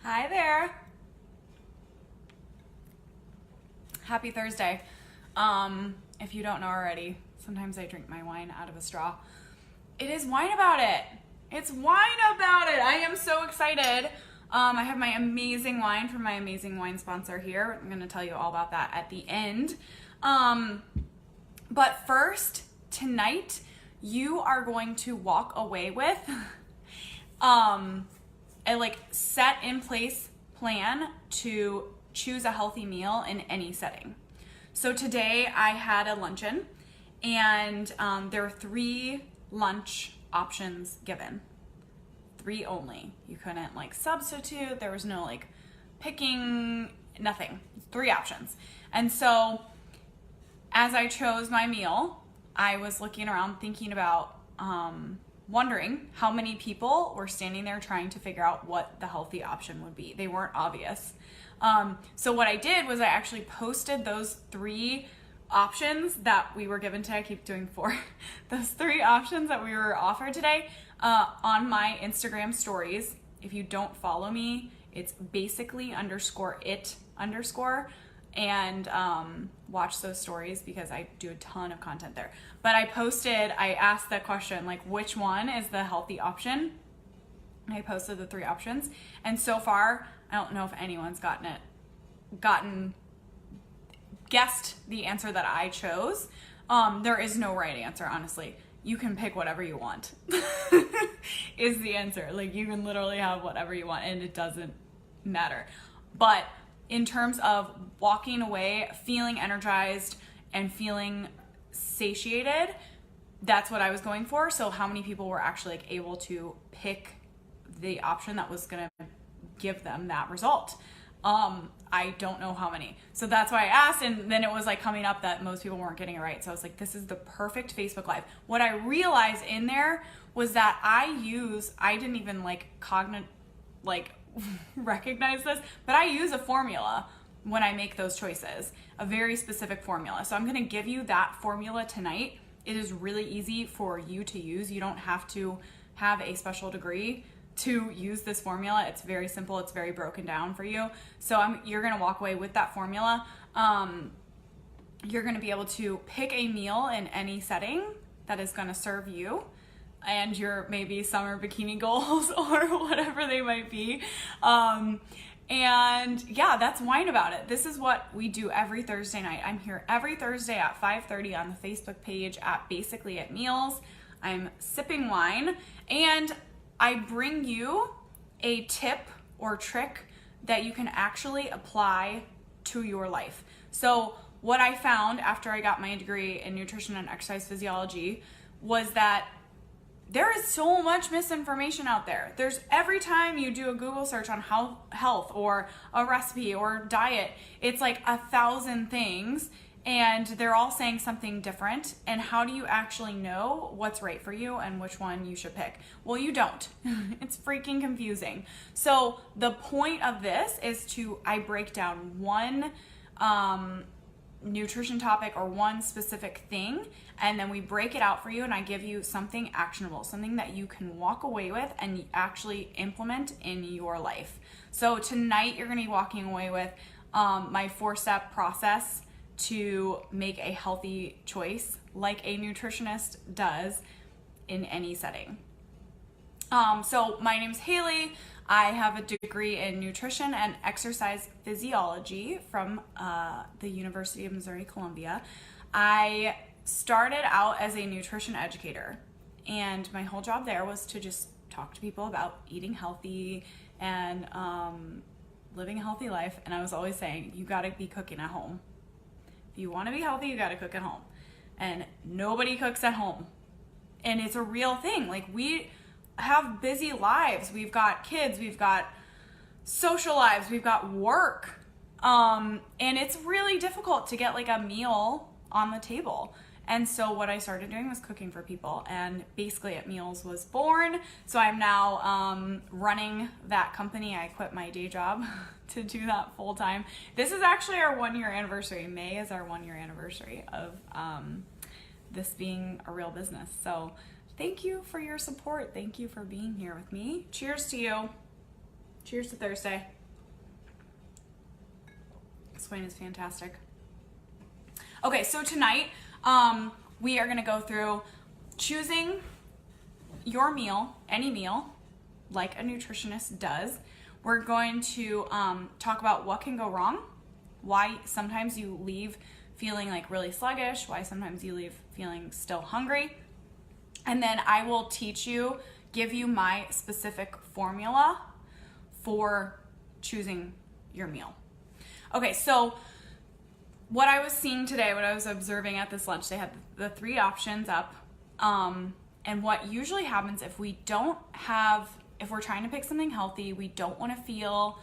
Hi there. Happy Thursday. If you don't know already, sometimes I drink my wine out of a straw. It is wine about it. It's wine about it. I am so excited. I have my amazing wine from my amazing wine sponsor here. I'm going to tell you all about that at the end. But first, tonight, you are going to walk away with a set in place plan to choose a healthy meal in any setting. So today I had a luncheon and there were 3 lunch options given. 3 only. You couldn't substitute. There was no picking, nothing. 3 options. And so as I chose my meal, I was looking around thinking about wondering how many people were standing there trying to figure out what the healthy option would be. They weren't obvious. So what I did was I actually posted those 3 options that we were given today. I keep doing 4. Those 3 options that we were offered today on my Instagram stories. If you don't follow me, it's basically _it_ and watch those stories because I do a ton of content there. But I asked that question, which one is the healthy option? And I posted the 3 options. And so far, I don't know if anyone's guessed the answer that I chose. There is no right answer, honestly. You can pick whatever you want is the answer. You can literally have whatever you want and it doesn't matter. But in terms of walking away, feeling energized and feeling satiated, that's what I was going for. So how many people were actually able to pick the option that was going to give them that result? I don't know how many. So that's why I asked, and then it was coming up that most people weren't getting it right. So I was like, this is the perfect Facebook Live. What I realized in there was that I didn't even recognize this, but I use a formula when I make those choices, a very specific formula. So I'm going to give you that formula tonight. It is really easy for you to use. You don't have to have a special degree to use this formula. It's very simple. It's very broken down for you. So you're going to walk away with that formula. You're going to be able to pick a meal in any setting that is going to serve you and your maybe summer bikini goals or whatever they might be. And yeah, that's wine about it. This is what we do every Thursday night. I'm here every Thursday at 5:30 on the Facebook page at Basically at Meals. I'm sipping wine and I bring you a tip or trick that you can actually apply to your life. So what I found after I got my degree in Nutrition and Exercise Physiology was that there is so much misinformation out there. Every time you do a Google search on health or a recipe or diet, it's 1,000 things and they're all saying something different. And how do you actually know what's right for you and which one you should pick? Well, you don't. It's freaking confusing. So the point of this is I break down one nutrition topic or one specific thing, and then we break it out for you and I give you something actionable, something that you can walk away with and actually implement in your life. So tonight you're going to be walking away with my 4-step process to make a healthy choice like a nutritionist does in any setting. So my name's Hayley. I have a degree in Nutrition and Exercise Physiology from the University of Missouri, Columbia. I started out as a nutrition educator, and my whole job there was to just talk to people about eating healthy and living a healthy life. And I was always saying, you gotta be cooking at home. If you wanna be healthy, you gotta cook at home. And nobody cooks at home. And it's a real thing. We have busy lives. We've got kids, we've got social lives, we've got work. And it's really difficult to get a meal on the table. And so what I started doing was cooking for people, and Basically at Meals was born. So I'm now running that company. I quit my day job to do that full time. This is actually our 1-year anniversary. May is our 1-year anniversary of this being a real business. So thank you for your support. Thank you for being here with me. Cheers to you. Cheers to Thursday. explain is fantastic. Okay, so tonight we are going to go through choosing your meal, any meal, like a nutritionist does. We're going to talk about what can go wrong, why sometimes you leave feeling like really sluggish, why sometimes you leave feeling still hungry. And then I will give you my specific formula for choosing your meal. Okay, so what I was seeing today, what I was observing at this lunch, they had the 3 options up. And what usually happens if we're trying to pick something healthy, we don't want to feel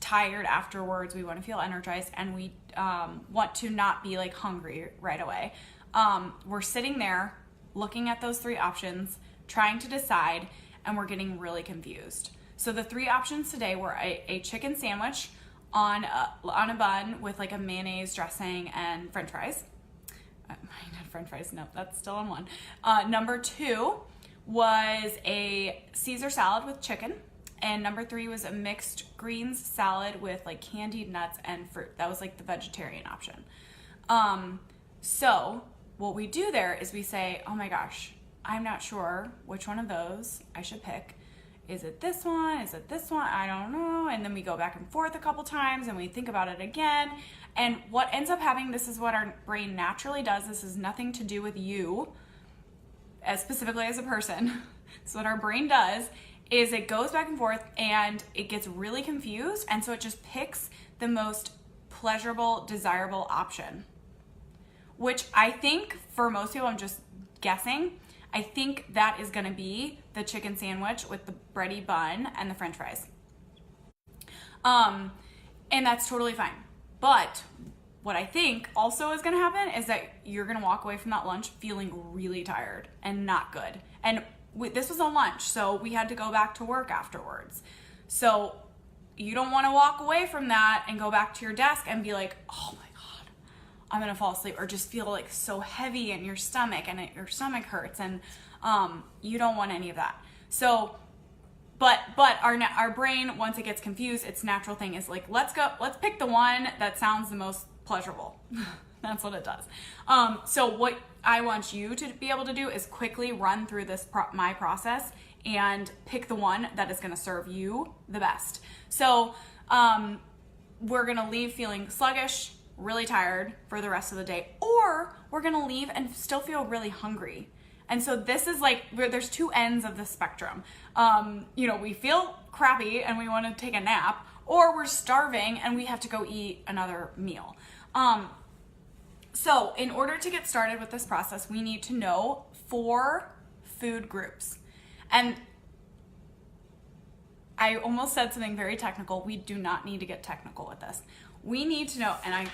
tired afterwards, we want to feel energized, and we want to not be like hungry right away. We're sitting there looking at those 3 options, trying to decide, and we're getting really confused. So the 3 options today were a chicken sandwich on a bun with like a mayonnaise dressing and french fries. Mine had french fries, no, that's still on one. Number 2 was a Caesar salad with chicken. And number 3 was a mixed greens salad with like candied nuts and fruit. That was like the vegetarian option. So what we do there is we say, oh my gosh, I'm not sure which one of those I should pick. Is it this one? Is it this one? I don't know. And then we go back and forth a couple times and we think about it again. And what ends up happening, this is what our brain naturally does. This is nothing to do with you, as specifically as a person. So what our brain does is it goes back and forth and it gets really confused. And so it just picks the most pleasurable, desirable option, which I think for most people, I'm just guessing, I think that is gonna be the chicken sandwich with the bready bun and the french fries. And that's totally fine. But what I think also is gonna happen is that you're gonna walk away from that lunch feeling really tired and not good. And this was a lunch, so we had to go back to work afterwards. So you don't wanna walk away from that and go back to your desk and be like, oh my God, I'm gonna fall asleep, or just feel like so heavy in your stomach and your stomach hurts, and you don't want any of that. So, but our brain, once it gets confused, its natural thing is like, let's pick the one that sounds the most pleasurable. That's what it does. So what I want you to be able to do is quickly run through my process and pick the one that is gonna serve you the best. So we're gonna leave feeling sluggish, really tired for the rest of the day, or we're gonna leave and still feel really hungry. And so this is like, there's 2 ends of the spectrum. We feel crappy and we wanna take a nap, or we're starving and we have to go eat another meal. So in order to get started with this process, we need to know 4 food groups. And I almost said something very technical. We do not need to get technical with this. We need to know, and I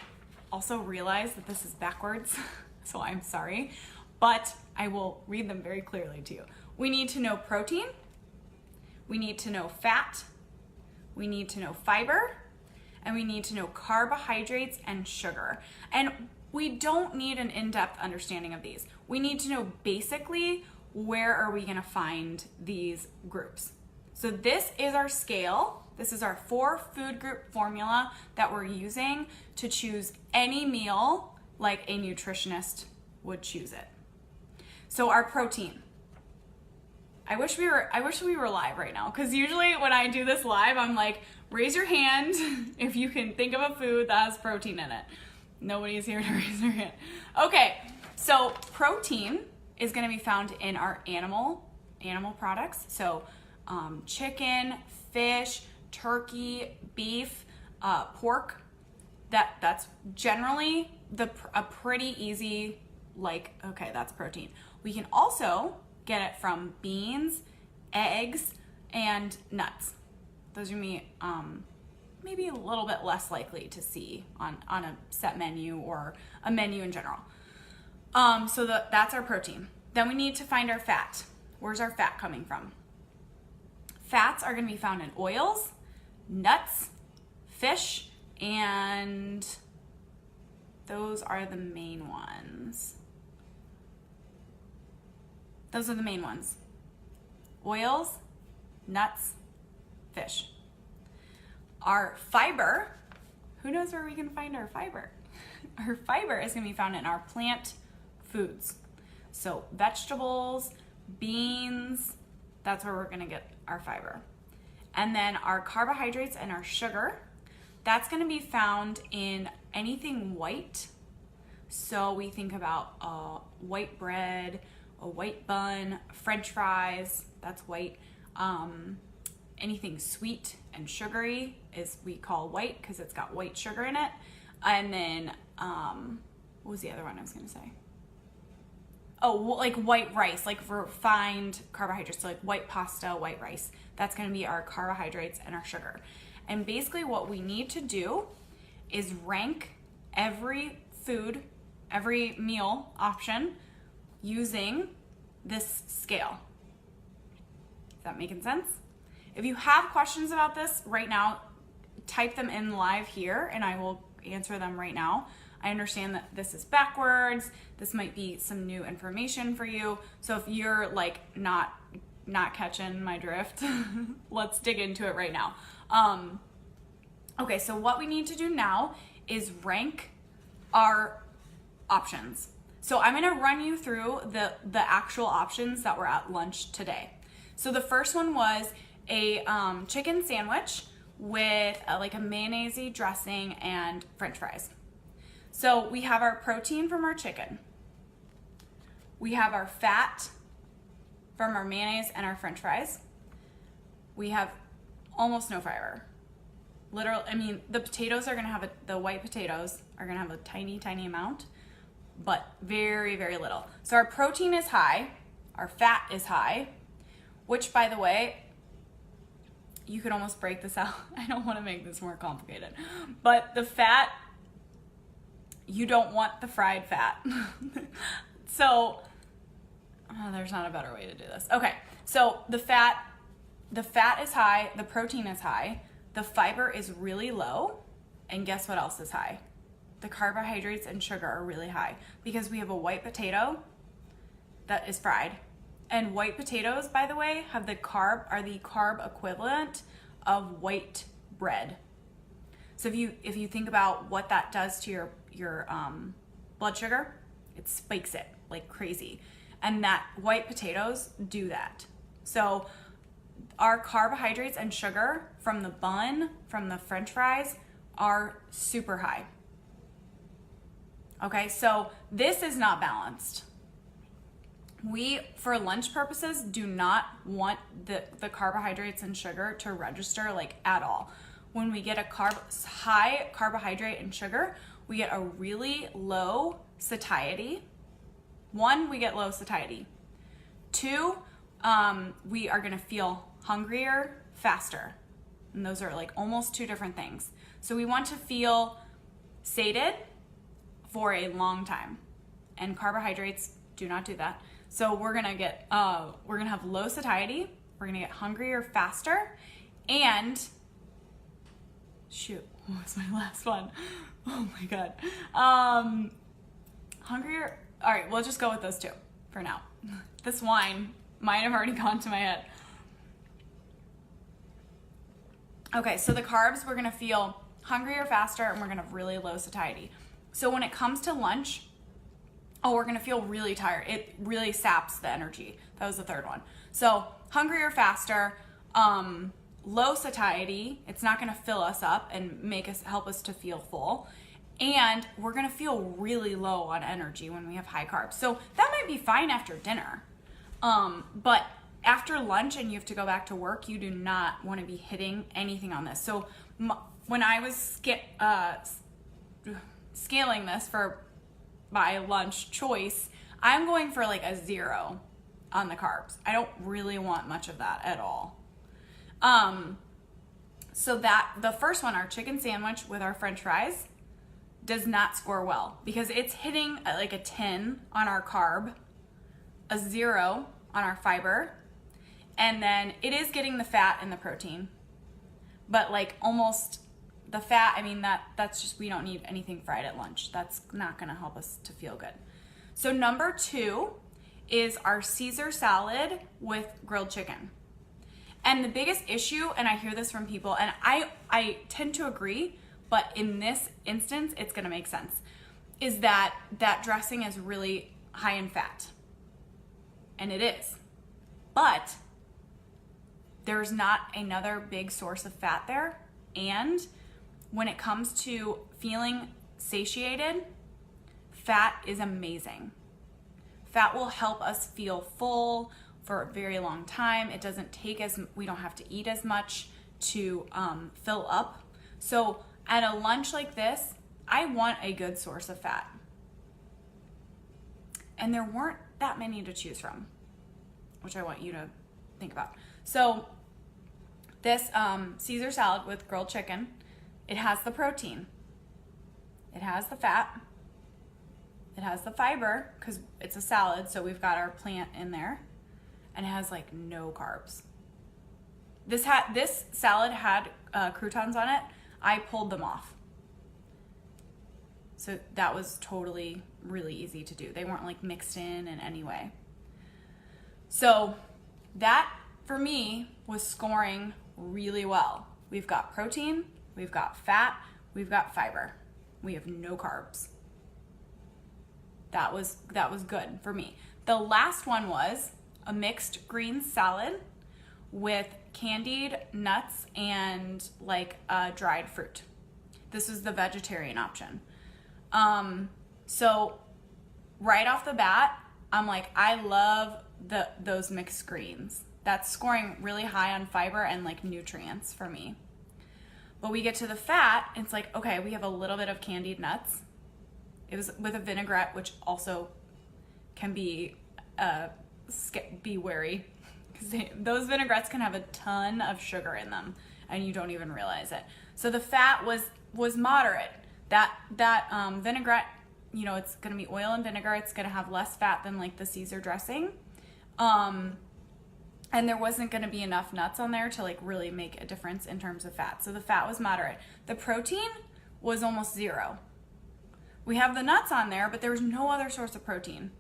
also realize that this is backwards, so I'm sorry, but I will read them very clearly to you. We need to know protein, we need to know fat, we need to know fiber, and we need to know carbohydrates and sugar. And we don't need an in-depth understanding of these. We need to know basically where are we gonna find these groups. So this is our scale. This is our 4 food group formula that we're using to choose any meal like a nutritionist would choose it. So our protein. I wish we were live right now, because usually when I do this live, I'm like, raise your hand if you can think of a food that has protein in it. Nobody's here to raise their hand. Okay, so protein is gonna be found in our animal products. So chicken, fish, turkey, beef, pork. That's generally a pretty easy, like, okay, that's protein. We can also get it from beans, eggs, and nuts. Those are maybe a little bit less likely to see on a set menu or a menu in general. So that's our protein. Then we need to find our fat. Where's our fat coming from? Fats are gonna be found in oils, nuts, fish, and those are the main ones. Those are the main ones. Oils, nuts, fish. Our fiber, who knows where we can find our fiber? Our fiber is gonna be found in our plant foods. So vegetables, beans, that's where we're gonna get our fiber. And then our carbohydrates and our sugar, that's gonna be found in anything white. So we think about white bread, a white bun, French fries, that's white. Anything sweet and sugary is we call white because it's got white sugar in it. And then, what was the other one I was gonna say? Oh, like white rice, like refined carbohydrates, so like white pasta, white rice. That's gonna be our carbohydrates and our sugar. And basically what we need to do is rank every food, every meal option using this scale. Is that making sense? If you have questions about this right now, type them in live here and I will answer them right now. I understand that this is backwards. This might be some new information for you. So if you're like not catching my drift, let's dig into it right now. Okay, so what we need to do now is rank our options. So I'm gonna run you through the actual options that were at lunch today. So the first one was a chicken sandwich with like a mayonnaise dressing and French fries. So we have our protein from our chicken. We have our fat from our mayonnaise and our French fries. We have almost no fiber. Literally, I mean, the potatoes are gonna have the white potatoes are gonna have a tiny, tiny amount, but very, very little. So our protein is high, our fat is high, which by the way, you could almost break this out. I don't want to make this more complicated, but the fat, you don't want the fried fat. So, there's not a better way to do this. Okay, so the fat is high, the protein is high, the fiber is really low, and guess what else is high? The carbohydrates and sugar are really high because we have a white potato that is fried. And white potatoes, by the way, are the carb equivalent of white bread. So if you think about what that does to your blood sugar, it spikes it like crazy. And that white potatoes do that. So our carbohydrates and sugar from the bun, from the French fries, are super high. Okay, so this is not balanced. We, for lunch purposes, do not want the carbohydrates and sugar to register like at all. When we get a high carbohydrate and sugar, we get a really low satiety. One, we get low satiety. Two, we are gonna feel hungrier faster. And those are like almost two different things. So we want to feel sated for a long time. And carbohydrates do not do that. So we're gonna have low satiety, we're gonna get hungrier faster, and shoot, what was my last one? Oh my God. Hungrier, all right, we'll just go with those two for now. This wine might have already gone to my head. Okay, so the carbs, we're gonna feel hungrier faster and we're gonna have really low satiety. So when it comes to lunch, we're gonna feel really tired. It really saps the energy. That was the third one. So hungrier faster, low satiety. It's not gonna fill us up and help us to feel full. And we're gonna feel really low on energy when we have high carbs. So that might be fine after dinner. But after lunch and you have to go back to work, you do not wanna be hitting anything on this. So when I was scaling this for my lunch choice, I'm going for like a 0 on the carbs. I don't really want much of that at all. So that the first one, our chicken sandwich with our French fries, does not score well because it's hitting like a 10 on our carb, a 0 on our fiber, and then it is getting the fat and the protein, but like almost the fat, I mean, that's just, we don't need anything fried at lunch. That's not gonna help us to feel good. So number 2 is our Caesar salad with grilled chicken. And the biggest issue, and I hear this from people, and I tend to agree, but in this instance, it's gonna make sense, is that that dressing is really high in fat. And it is. But there's not another big source of fat there. And when it comes to feeling satiated, fat is amazing. Fat will help us feel full for a very long time. It doesn't take we don't have to eat as much to fill up. So at a lunch like this, I want a good source of fat. And there weren't that many to choose from, which I want you to think about. So this Caesar salad with grilled chicken, it has the protein, it has the fat, it has the fiber, because it's a salad, so we've got our plant in there, and it has like no carbs. This salad had croutons on it. I pulled them off. So that was totally really easy to do. They weren't like mixed in any way. So that for me was scoring really well. We've got protein, we've got fat, we've got fiber. We have no carbs. That was good for me. The last one was a mixed green salad with candied nuts and like dried fruit. This is the vegetarian option. So right off the bat, I'm like, I love those mixed greens. That's scoring really high on fiber and like nutrients for me. But we get to the fat, it's like, okay, we have a little bit of candied nuts. It was with a vinaigrette, which also can be wary, because those vinaigrettes can have a ton of sugar in them and you don't even realize it. So the fat was moderate. That vinaigrette, you know, it's gonna be oil and vinegar. It's gonna have less fat than like the Caesar dressing. And there wasn't gonna be enough nuts on there to like really make a difference in terms of fat. So the fat was moderate. The protein was almost zero. We have the nuts on there, but there was no other source of protein.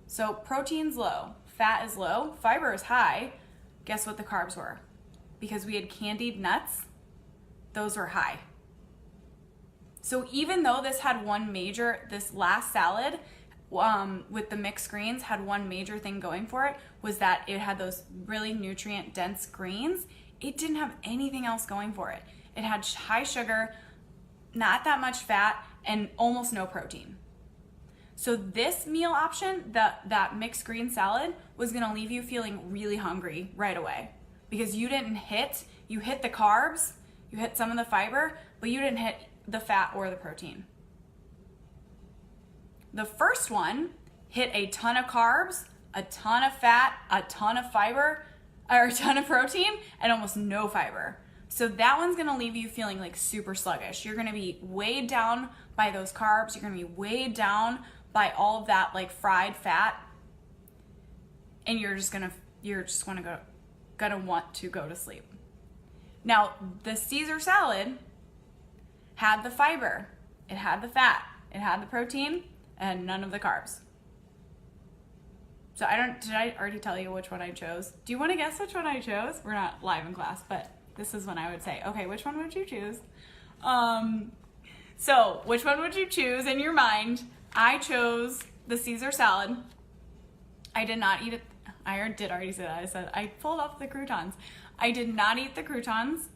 So protein's low, fat is low, fiber is high. Guess what the carbs were? Because we had candied nuts, those were high. So even though this last salad with the mixed greens had one major thing going for it, was that it had those really nutrient dense greens, it didn't have anything else going for it. It had high sugar, not that much fat, and almost no protein. So this meal option, that mixed green salad, was gonna leave you feeling really hungry right away, because you hit the carbs, you hit some of the fiber, but you didn't hit the fat or the protein. The first one hit a ton of carbs, a ton of fat, a ton of fiber, or a ton of protein, and almost no fiber. So that one's gonna leave you feeling like super sluggish. You're gonna be weighed down by those carbs. You're gonna be weighed down by all of that like fried fat, and you're just gonna want to go to sleep. Now the Caesar salad had the fiber, it had the fat, it had the protein, and none of the carbs. So did I already tell you which one I chose? Do you want to guess which one I chose? We're not live in class, but this is when I would say, okay, which one would you choose? So which one would you choose in your mind? I chose the Caesar salad. I did not eat it. I did already say that. I said I pulled off the croutons. I did not eat the croutons.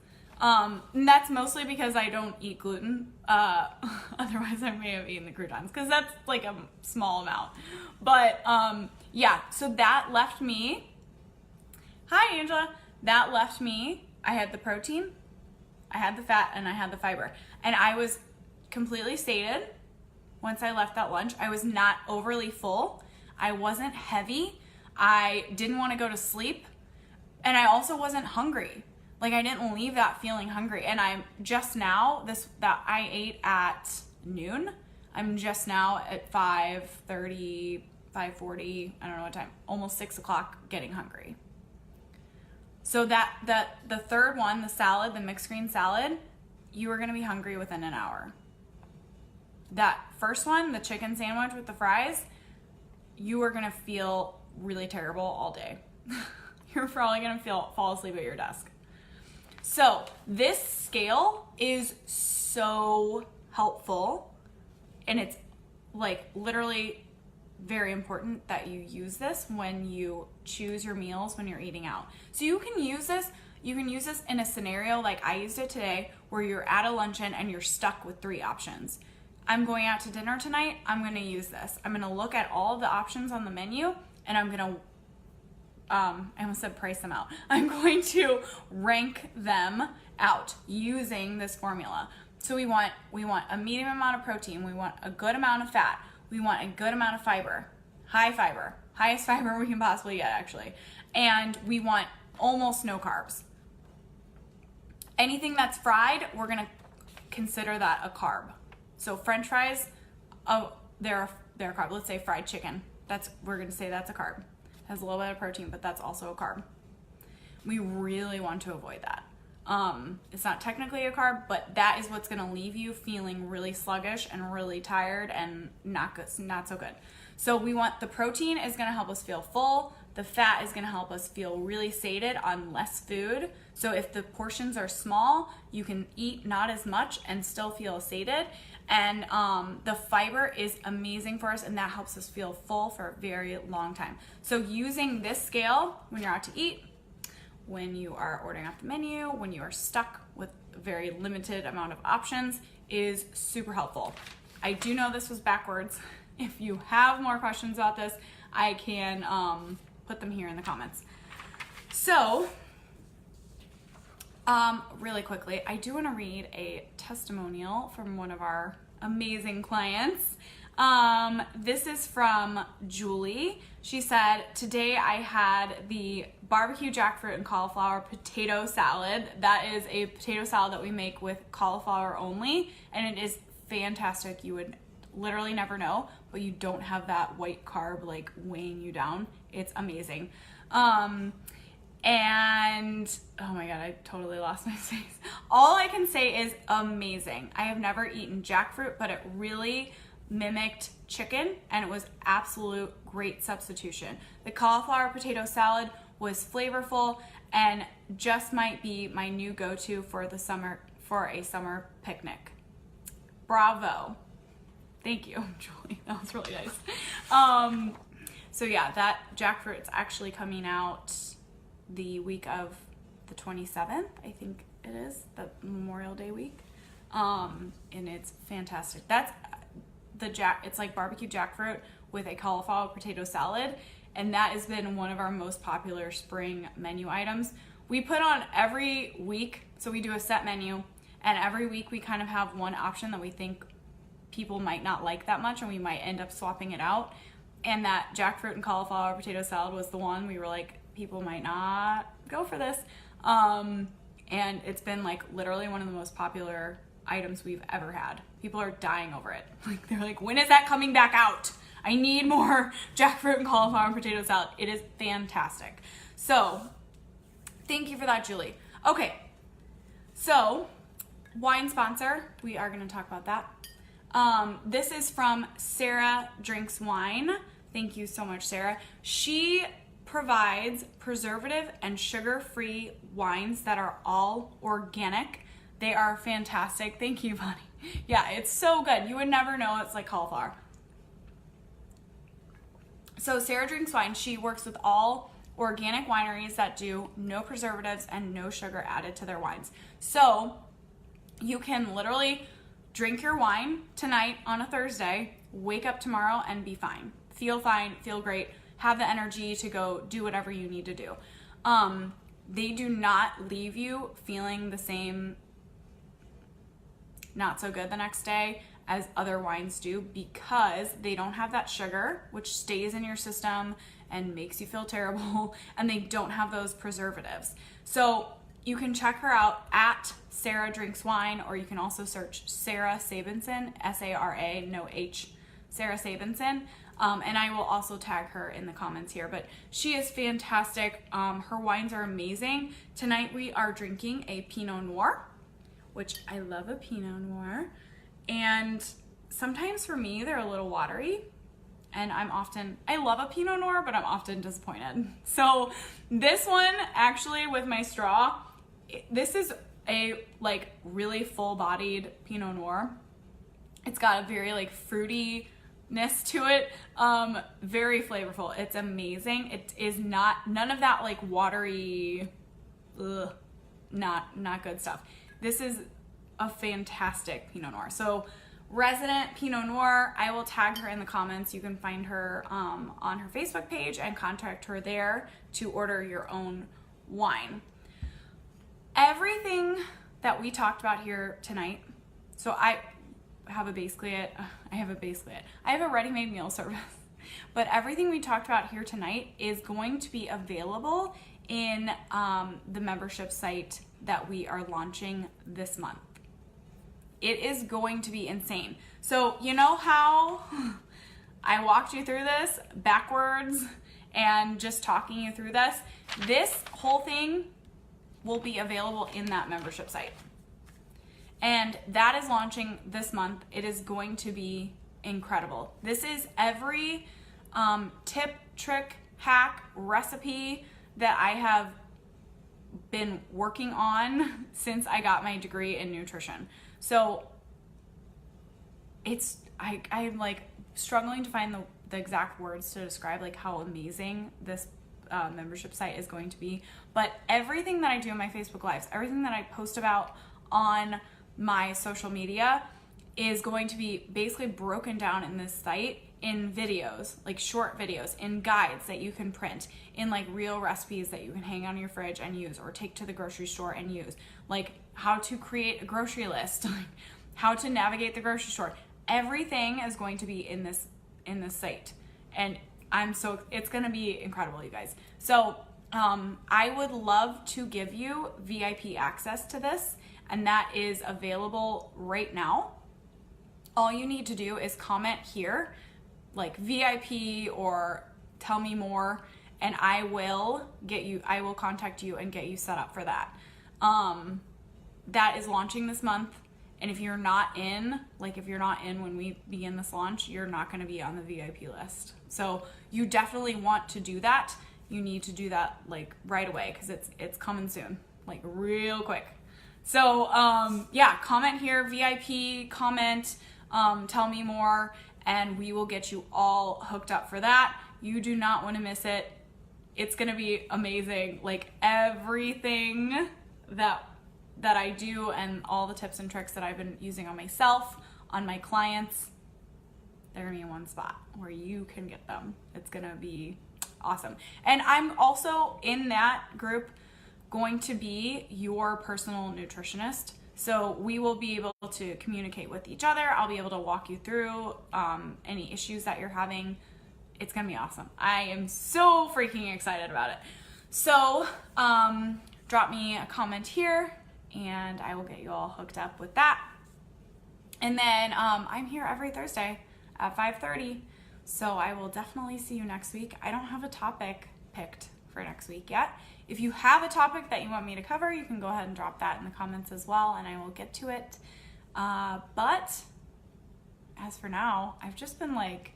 And that's mostly because I don't eat gluten. Otherwise I may have eaten the croutons, because that's like a small amount. But yeah, so that left me, hi Angela, that left me, I had the protein, I had the fat, and I had the fiber. And I was completely sated once I left that lunch. I was not overly full. I wasn't heavy. I didn't want to go to sleep. And I also wasn't hungry. Like, I didn't leave that feeling hungry. And I'm just now, that I ate at noon. I'm just now at 5:30, 5:40, I don't know what time, almost 6 o'clock, getting hungry. So the third one, the salad, the mixed green salad, you were gonna be hungry within an hour. That first one, the chicken sandwich with the fries, you were gonna feel really terrible all day. You're probably gonna fall asleep at your desk. So this scale is so helpful, and it's like literally very important that you use this when you choose your meals when you're eating out. So you can use this in a scenario like I used it today, where you're at a luncheon and you're stuck with 3 options. I'm going out to dinner tonight, I'm gonna use this. I'm gonna look at all of the options on the menu, and I'm gonna, I almost said price them out. I'm going to rank them out using this formula. So we want a medium amount of protein, we want a good amount of fat, we want a good amount of fiber, highest fiber we can possibly get actually, and we want almost no carbs. Anything that's fried, we're gonna consider that a carb. So French fries, they're a carb. Let's say fried chicken. We're gonna say that's a carb. It has a little bit of protein, but that's also a carb. We really want to avoid that. It's not technically a carb, but that is what's gonna leave you feeling really sluggish and really tired and not so good. So we want the protein is gonna help us feel full. The fat is gonna help us feel really sated on less food. So if the portions are small, you can eat not as much and still feel sated. And the fiber is amazing for us, and that helps us feel full for a very long time. So using this scale when you're out to eat, when you are ordering off the menu, when you are stuck with a very limited amount of options, is super helpful. I do know this was backwards. If you have more questions about this, I can put them here in the comments. So, really quickly, I do want to read a testimonial from one of our amazing clients. This is from Julie. She said, today I had the barbecue jackfruit and cauliflower potato salad. That is a potato salad that we make with cauliflower only, and it is fantastic. You would literally never know, but you don't have that white carb like weighing you down. It's amazing. And oh my god, I totally lost my space. All I can say is amazing. I have never eaten jackfruit, but it really mimicked chicken, and it was absolute great substitution. The cauliflower potato salad was flavorful and just might be my new go-to for the summer, for a summer picnic. Bravo. Thank you, Julie. That was really nice. So yeah, that jackfruit is actually coming out the week of the 27th, I think it is, the Memorial Day week. And it's fantastic. That's it's like barbecue jackfruit with a cauliflower potato salad, and that has been one of our most popular spring menu items. We put on every week, so we do a set menu, and every week we kind of have one option that we think people might not like that much, and we might end up swapping it out. And that jackfruit and cauliflower potato salad was the one we were like, people might not go for this. And it's been like literally one of the most popular items we've ever had. People are dying over it. Like, they're like, when is that coming back out? I need more jackfruit and cauliflower and potato salad. It is fantastic. So thank you for that, Julie. Okay, so wine sponsor, we are going to talk about that. This is from Sarah Drinks Wine. Thank you so much, Sarah. She provides preservative and sugar-free wines that are all organic. They are fantastic. Thank you, Bonnie. Yeah, it's so good. You would never know it's like cauliflower. So Sarah Drinks Wine, she works with all organic wineries that do no preservatives and no sugar added to their wines. So you can literally drink your wine tonight on a Thursday, wake up tomorrow and be fine, feel great, have the energy to go do whatever you need to do. They do not leave you feeling the same, not so good the next day as other wines do, because they don't have that sugar, which stays in your system and makes you feel terrible, and they don't have those preservatives. So you can check her out at Sarah Drinks Wine, or you can also search Sarah Sabinson, S-A-R-A, no H, Sarah Sabinson. And I will also tag her in the comments here, but she is fantastic. Her wines are amazing. Tonight we are drinking a Pinot Noir, which I love a Pinot Noir. And sometimes for me, they're a little watery, and I love a Pinot Noir, but I'm often disappointed. So this one, actually, with my straw, this is a like really full-bodied Pinot Noir. It's got a very like fruitiness to it, very flavorful. It's amazing. It is none of that like watery, not good stuff. This is a fantastic Pinot Noir. So Resident Pinot Noir, I will tag her in the comments. You can find her on her Facebook page and contact her there to order your own wine. Everything that we talked about here tonight, so I have a ready-made meal service, but everything we talked about here tonight is going to be available in the membership site that we are launching this month. It is going to be insane. So you know how I walked you through this backwards and just talking you through this? This whole thing will be available in that membership site. And that is launching this month. It is going to be incredible. This is every tip, trick, hack, recipe that I have been working on since I got my degree in nutrition. So I'm like struggling to find the exact words to describe like how amazing this membership site is going to be. But everything that I do in my Facebook Lives, everything that I post about on my social media is going to be basically broken down in this site in videos, like short videos, in guides that you can print, in like real recipes that you can hang on your fridge and use or take to the grocery store and use, like how to create a grocery list, how to navigate the grocery store. Everything is going to be in this site, and it's going to be incredible, you guys. So I would love to give you VIP access to this, and that is available right now. All you need to do is comment here, like VIP or tell me more, and I will contact you and get you set up for that. That is launching this month. And if you're not in when we begin this launch, you're not going to be on the VIP list. So you definitely want to do that. You need to do that like right away because it's coming soon, like real quick. So yeah, comment here, VIP, comment, tell me more, and we will get you all hooked up for that. You do not want to miss it. It's going to be amazing. Like everything that I do and all the tips and tricks that I've been using on myself, on my clients, they're gonna be in one spot where you can get them. It's gonna be awesome. And I'm also in that group going to be your personal nutritionist. So we will be able to communicate with each other. I'll be able to walk you through any issues that you're having. It's gonna be awesome. I am so freaking excited about it. So drop me a comment here and I will get you all hooked up with that. And then I'm here every Thursday at 5:30. So I will definitely see you next week. I don't have a topic picked for next week yet. If you have a topic that you want me to cover, you can go ahead and drop that in the comments as well, and I will get to it. But as for now, I've just been like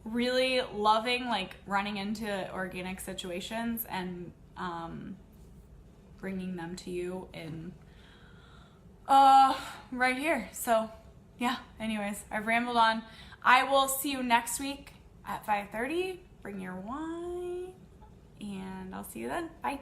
really loving like running into organic situations and bringing them to you in right here. So yeah, anyways, I've rambled on. I will see you next week at 5:30. Bring your wine, and I'll see you then. Bye.